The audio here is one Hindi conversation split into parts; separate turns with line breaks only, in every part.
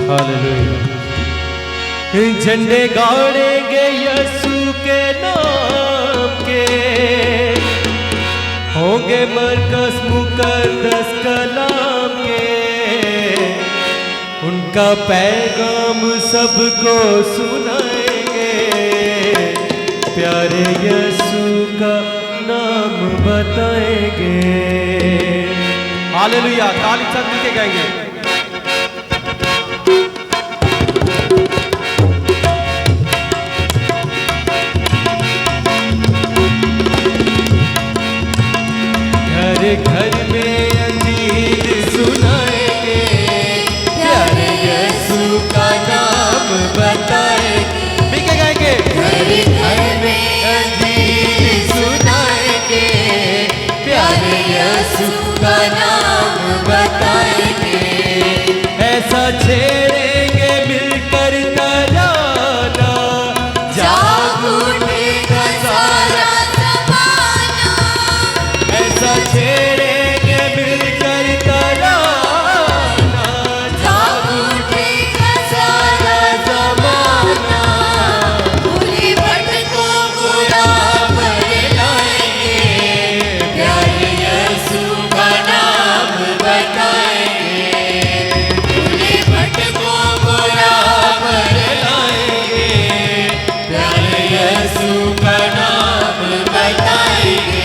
हालेलुया। झंडे गाड़ेंगे यीशु के नाम के, होंगे मरकस मुकद्दस कलाम के, उनका पैगाम सबको सुनाएंगे, प्यारे यीशु का नाम बताएंगे। हालेलुया। ताली सब मिलके गाएंगे। घर घर में अंजीर सुनाएंगे, प्यारे यीशु का नाम बताएंगे। मिलके गाएंगे।
घर घर में अंजीर सुनाएंगे, प्यारे यीशु का नाम बताएंगे।
ऐसा छेड़ेंगे मिलकर तराना,
जाग उठेगा सारा ज़माना।
ऐसा छेड़ेंगे मिलकर तराना,
जाग उठेगा सारा ज़माना। भूली भटकों को राह पर लाएंगे, प्यारे यीशु का नाम बताएंगे। भूली भटकों को राह पर लाएंगे, प्यारे यीशु का नाम बताएंगे।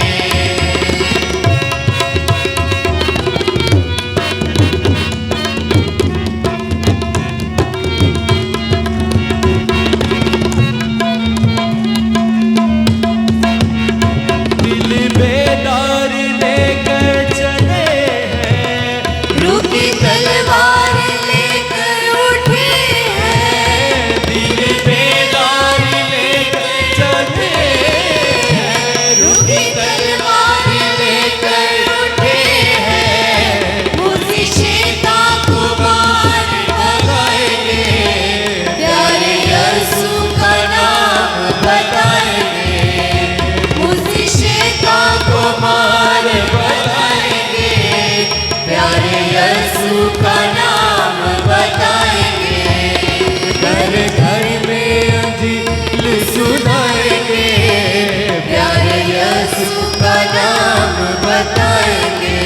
दिल बेदार लेकर चले हैं,
रुकी तलवार लेकर उठे हैं।
दिल बेदार लेकर चले हैं,
रुकी तलवार लेकर उठे हैं। उसी शैतान को मार भगाएंगे, प्यारे यीशु का नाम बताएंगे। उसी शैतान को मार भगाएंगे, प्यारे यीशु का नाम बताएंगे।
घर घर में अंजीर सुनाएंगे,
प्यारे यीशु का नाम बताएंगे।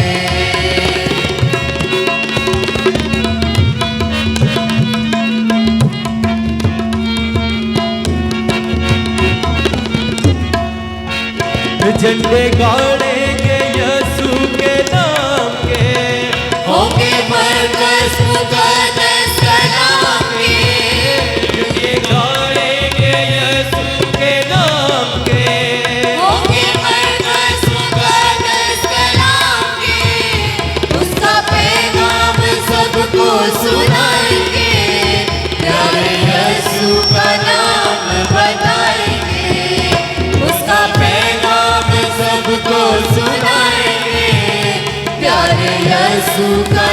झंडे गाड़ेंगे यीशु के नाम के,
होंगे मरकस मुकद्दस कलाम के।
झंडे गाड़ेंगे यीशु के नाम के,
होंगे मरकस मुकद्दस कलाम के। उसका पैगाम सबको सुनाएंगे, प्यारे यीशु का नाम बताएंगे। उसका पैगाम सबको सुनाएंगे, प्यारे यीशु का